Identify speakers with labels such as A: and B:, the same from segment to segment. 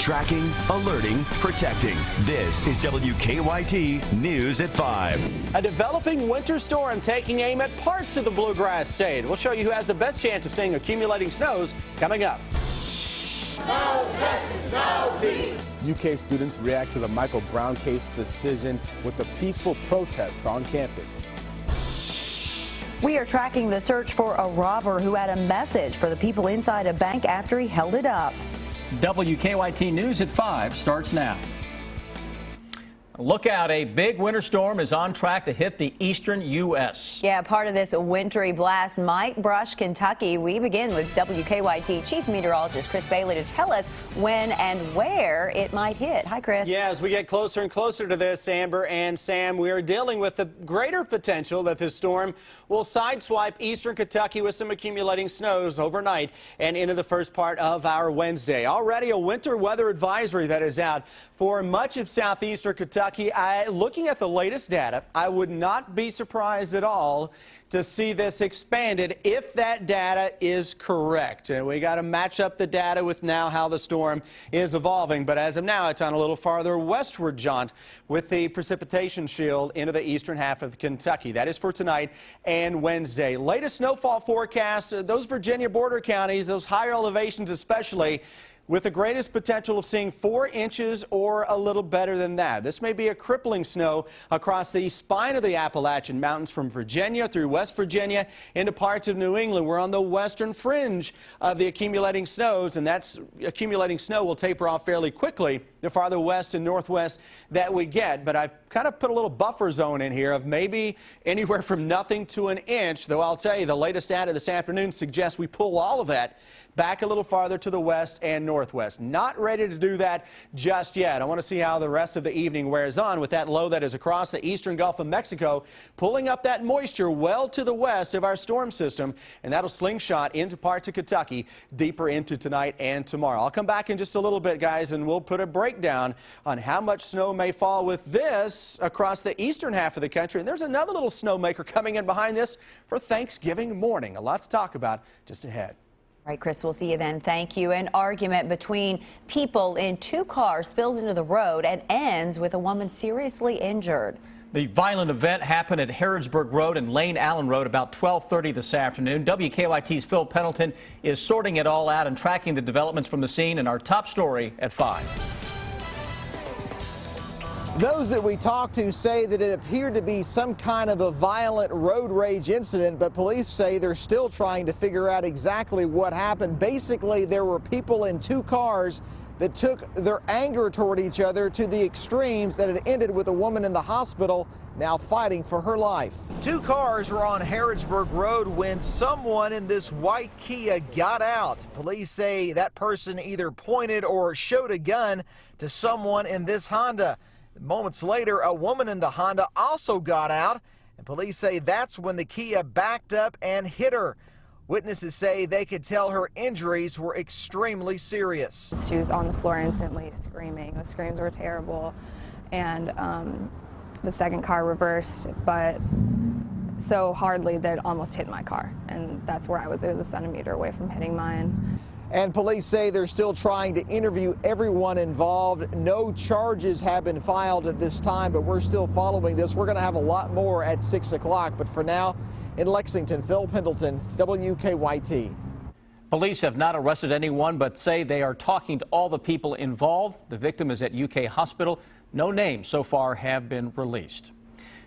A: Tracking, alerting, protecting. This is WKYT News at 5.
B: A developing winter storm taking aim at parts of the Bluegrass State. We'll show you who has the best chance of seeing accumulating snows coming up.
C: No justice, no peace.
D: UK students react to the Michael Brown case decision with a peaceful protest on campus.
E: We are tracking the search for a robber who had a message for the people inside a bank after he held it up.
F: WKYT News at 5 starts now. Look out, a big winter storm is on track to hit the eastern U.S.
E: Yeah, part of this wintry blast might brush Kentucky. We begin with WKYT Chief Meteorologist Chris Bailey to tell us when and where it might hit. Hi, Chris.
B: Yeah, as we get closer and closer to this, Amber and Sam, we are dealing with the greater potential that this storm will sideswipe eastern Kentucky with some accumulating snows overnight and into the first part of our Wednesday. Already a winter weather advisory that is out for much of southeastern Kentucky. Looking at the latest data, I would not be surprised at all to see this expanded if that data is correct. And we got to match up the data with now how the storm is evolving. But as of now, it's on a little farther westward jaunt with the precipitation shield into the eastern half of Kentucky. That is for tonight and Wednesday. Latest snowfall forecast, those Virginia border counties, those higher elevations especially, with the greatest potential of seeing 4 inches or a little better than that. This may be a crippling snow across the spine of the Appalachian Mountains from Virginia through West Virginia into parts of New England. We're on the western fringe of the accumulating snows, and that accumulating snow will taper off fairly quickly the farther west and northwest that we get. But I've kind of put a little buffer zone in here of maybe anywhere from nothing to an inch, though I'll tell you the latest data this afternoon suggests we pull all of that back a little farther to the west and northwest. Not ready to do that just yet. I want to see how the rest of the evening wears on with that low that is across the eastern Gulf of Mexico, pulling up that moisture well to the west of our storm system, and that'll slingshot into parts of Kentucky deeper into tonight and tomorrow. I'll come back in just a little bit, guys, and we'll put a breakdown on how much snow may fall with this across the eastern half of the country. And there's another little snowmaker coming in behind this for Thanksgiving morning. A lot to talk about just ahead.
E: All right, Chris, we'll see you then. Thank you. An argument between people in 2 cars spills into the road and ends with a woman seriously injured.
F: The violent event happened at Harrodsburg Road and Lane Allen Road about 12:30 this afternoon. WKYT's Phil Pendleton is sorting it all out and tracking the developments from the scene in our top story at 5.
G: Those that we talked to say that it appeared to be some kind of a violent road rage incident, but police say they're still trying to figure out exactly what happened. Basically, there were people in 2 cars that took their anger toward each other to the extremes that had ended with a woman in the hospital now fighting for her life. 2 cars were on Harrodsburg Road when someone in this white Kia got out. Police say that person either pointed or showed a gun to someone in this Honda. Moments later, a woman in the Honda also got out, and police say that's when the Kia backed up and hit her. Witnesses say they could tell her injuries were extremely serious.
H: She was on the floor instantly screaming. The screams were terrible, and the second car reversed, but so hardly that it almost hit my car, and that's where I was. It was a centimeter away from hitting mine.
G: And police say they're still trying to interview everyone involved. No charges have been filed at this time, but we're still following this. We're going to have a lot more at 6 o'clock. But for now, in Lexington, Phil Pendleton, WKYT.
F: Police have not arrested anyone, but say they are talking to all the people involved. The victim is at UK Hospital. No names so far have been released.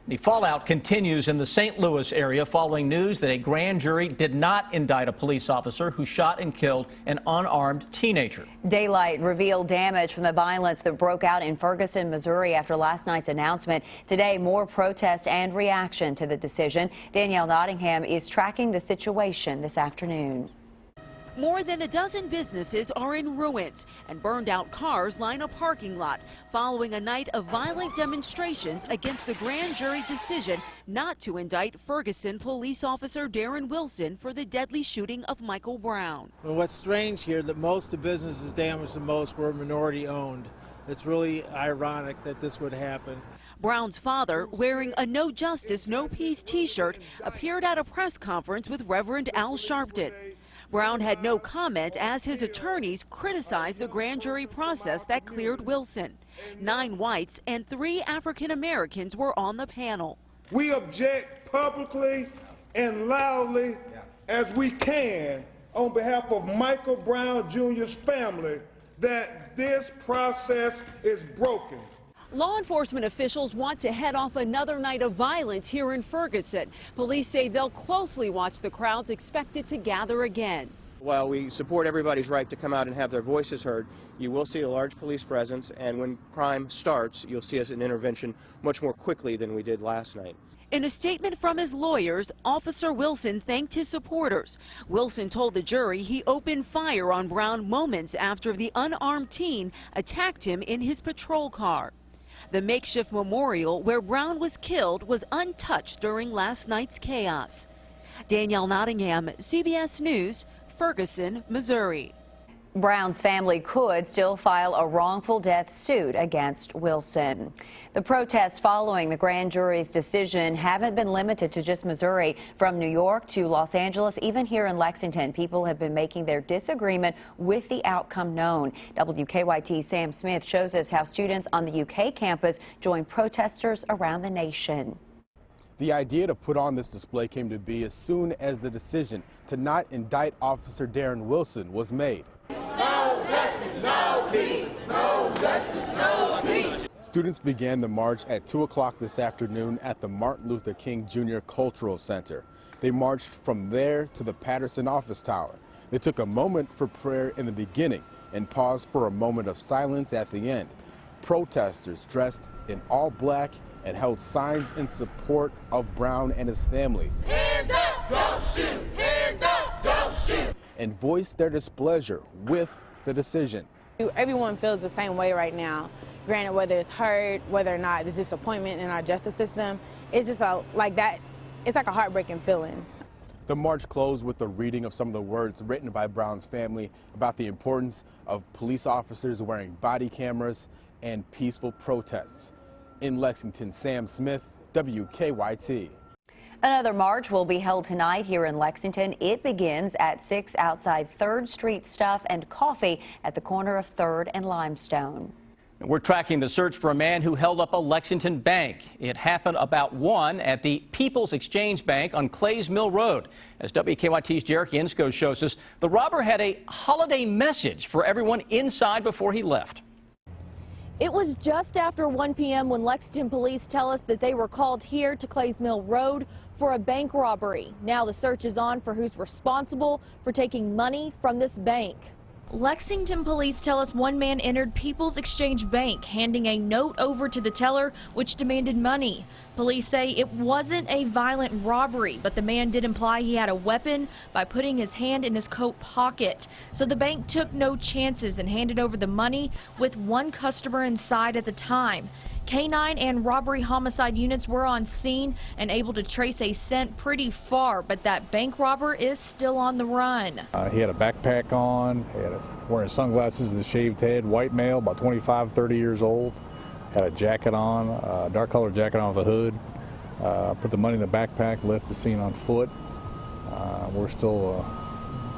F: The fallout continues in the St. Louis area following news that a grand jury did not indict a police officer who shot and killed an unarmed teenager.
E: Daylight revealed damage from the violence that broke out in Ferguson, Missouri after last night's announcement. Today, more protest and reaction to the decision. Danielle Nottingham is tracking the situation this afternoon.
I: More than a dozen businesses are in ruins, and burned out cars line a parking lot following a night of violent demonstrations against the grand jury decision not to indict Ferguson police officer Darren Wilson for the deadly shooting of Michael Brown.
J: Well, what's strange here that most of the businesses damaged the most were minority owned. It's really ironic that this would happen.
I: Brown's father, wearing a No Justice, No Peace t-shirt, appeared at a press conference with Reverend Al Sharpton. Brown had no comment as his attorneys criticized the grand jury process that cleared Wilson. 9 whites and 3 African Americans were on the panel.
K: We object publicly and loudly as we can on behalf of Michael Brown Jr.'s family that this process is broken.
I: Law enforcement officials want to head off another night of violence here in Ferguson. Police say they'll closely watch the crowds expected to gather again.
L: While we support everybody's right to come out and have their voices heard, you will see a large police presence, and when crime starts, you'll see us an intervention much more quickly than we did last night.
I: In a statement from his lawyers, Officer Wilson thanked his supporters. Wilson told the jury he opened fire on Brown moments after the unarmed teen attacked him in his patrol car. The makeshift memorial where Brown was killed was untouched during last night's chaos. Danielle Nottingham, CBS News, Ferguson, Missouri.
E: Brown's family could still file a wrongful death suit against Wilson. The protests following the grand jury's decision haven't been limited to just Missouri. From New York to Los Angeles, even here in Lexington, people have been making their disagreement with the outcome known. WKYT Sam Smith shows us how students on the UK campus joined protesters around the nation.
D: The idea to put on this display came to be as soon as the decision to not indict Officer Darren Wilson was made.
C: No justice, no peace. No justice, no peace.
D: Students began the march at 2 o'clock this afternoon at the Martin Luther King Jr. Cultural Center. They marched from there to the Patterson office tower. They took a moment for prayer in the beginning and paused for a moment of silence at the end. Protesters dressed in all black and held signs in support of Brown and his family.
C: Hands up, don't shoot. Hands up, don't shoot.
D: And voiced their displeasure with the decision.
M: Everyone feels the same way right now. Granted, whether it's hurt, whether or not there's disappointment in our justice system, it's just like that. It's like a heartbreaking feeling.
D: The march closed with the reading of some of the words written by Brown's family about the importance of police officers wearing body cameras and peaceful protests. In Lexington, Sam Smith, WKYT.
E: Another march will be held tonight here in Lexington. It begins at 6 outside 3rd Street Stuff and Coffee at the corner of 3rd and Limestone.
F: We're tracking the search for a man who held up a Lexington bank. It happened about 1 at the People's Exchange Bank on Clays Mill Road. As WKYT's Jerry Insko shows us, the robber had a holiday message for everyone inside before he left.
N: It was just after 1 p.m. when Lexington police tell us that they were called here to Clays Mill Road for a bank robbery. Now the search is on for who's responsible for taking money from this bank. Lexington police tell us one man entered People's Exchange Bank, handing a note over to the teller, which demanded money. Police say it wasn't a violent robbery, but the man did imply he had a weapon by putting his hand in his coat pocket. So the bank took no chances and handed over the money with one customer inside at the time. Canine and robbery homicide units were on scene and able to trace a scent pretty far, but that bank robber is still on the run.
O: He had a backpack on, wearing sunglasses and a shaved head, white male, about 25, 30 years old. Had a jacket on, a dark colored jacket on with a hood. Put the money in the backpack, left the scene on foot. We're still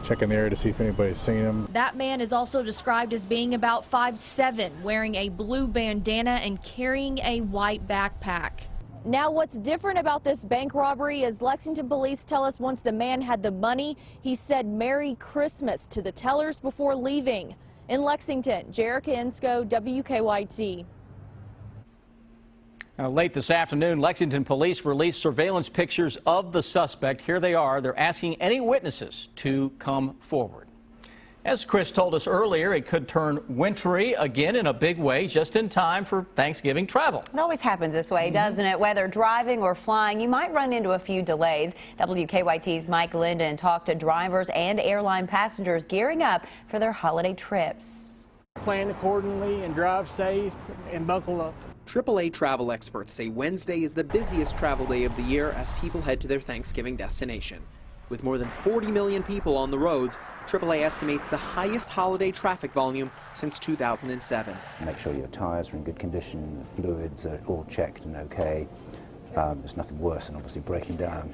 O: checking the area to see if anybody's seen him.
N: That man is also described as being about 5'7", wearing a blue bandana and carrying a white backpack. Now what's different about this bank robbery is Lexington police tell us once the man had the money, he said Merry Christmas to the tellers before leaving. In Lexington, Jerry Insko, WKYT.
F: Now, late this afternoon, Lexington police released surveillance pictures of the suspect. Here they are. They're asking any witnesses to come forward. As Chris told us earlier, it could turn wintry again in a big way just in time for Thanksgiving travel.
E: It always happens this way, doesn't it? Whether driving or flying, you might run into a few delays. WKYT's Mike Linden talked to drivers and airline passengers gearing up for their holiday trips.
P: Plan accordingly and drive safe and buckle up.
Q: AAA travel experts say Wednesday is the busiest travel day of the year as people head to their Thanksgiving destination. With more than 40 million people on the roads, AAA estimates the highest holiday traffic volume since 2007.
R: Make sure your tyres are in good condition, the fluids are all checked and okay. There's nothing worse than obviously breaking down.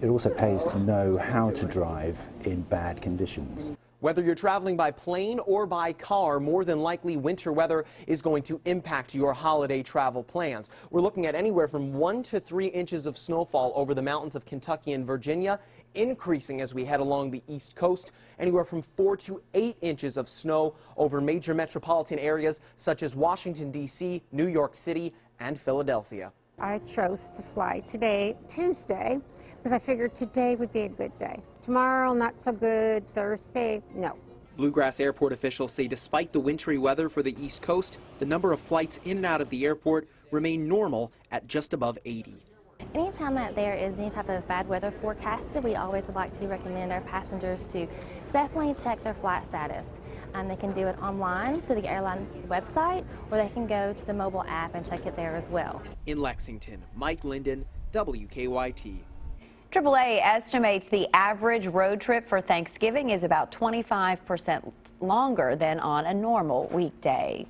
R: It also pays to know how to drive in bad conditions.
Q: Whether you're traveling by plane or by car, more than likely winter weather is going to impact your holiday travel plans. We're looking at anywhere from 1 to 3 inches of snowfall over the mountains of Kentucky and Virginia, increasing as we head along the East Coast. Anywhere from 4 to 8 inches of snow over major metropolitan areas such as Washington, D.C., New York City, and Philadelphia.
S: I chose to fly today, Tuesday, because I figured today would be a good day. Tomorrow, not so good. Thursday, no.
Q: Bluegrass Airport officials say despite the wintry weather for the East Coast, the number of flights in and out of the airport remain normal at just above 80.
T: Anytime that there is any type of bad weather forecasted, we always would like to recommend our passengers to definitely check their flight status. They can do it online through the airline website, or they can go to the mobile app and check it there as well.
Q: In Lexington, Mike Linden, WKYT.
E: AAA estimates the average road trip for Thanksgiving is about 25% longer than on a normal weekday.